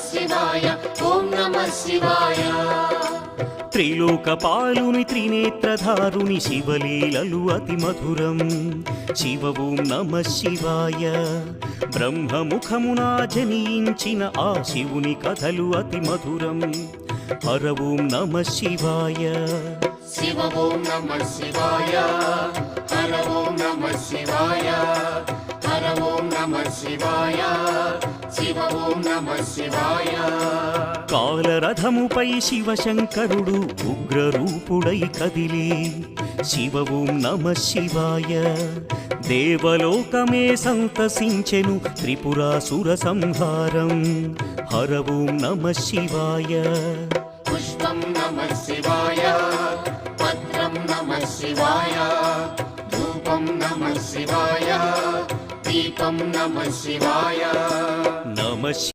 శివాయ ఓం నమః శివాయ త్రిలోకపాలుని త్రినేత్రధారుని శివలీలలు అతి మధురం శివ ఓం నమః శివాయ బ్రహ్మముఖమునా జనించిన ఆ శివుని కథలు అతి మధురం హర ఓం నమః శివాయ శివ ఓం నమః శివాయ హర ఓం నమః శివాయ హర ఓం నమః శివాయ శివ ఓం నమః శివాయ కాలరథముపై శివశంకరుడు ఉగ్రరూపుడై కదిలి శివ ఓం నమః శివాయ దేవలోకమే సంతసించెను త్రిపురాసుర సంహారం హర ఓం నమః శివాయ పుష్పం నమః శివాయ పత్రం నమః శివాయ ధూపం నమః శివాయ దీపం నమః శివాయ నమః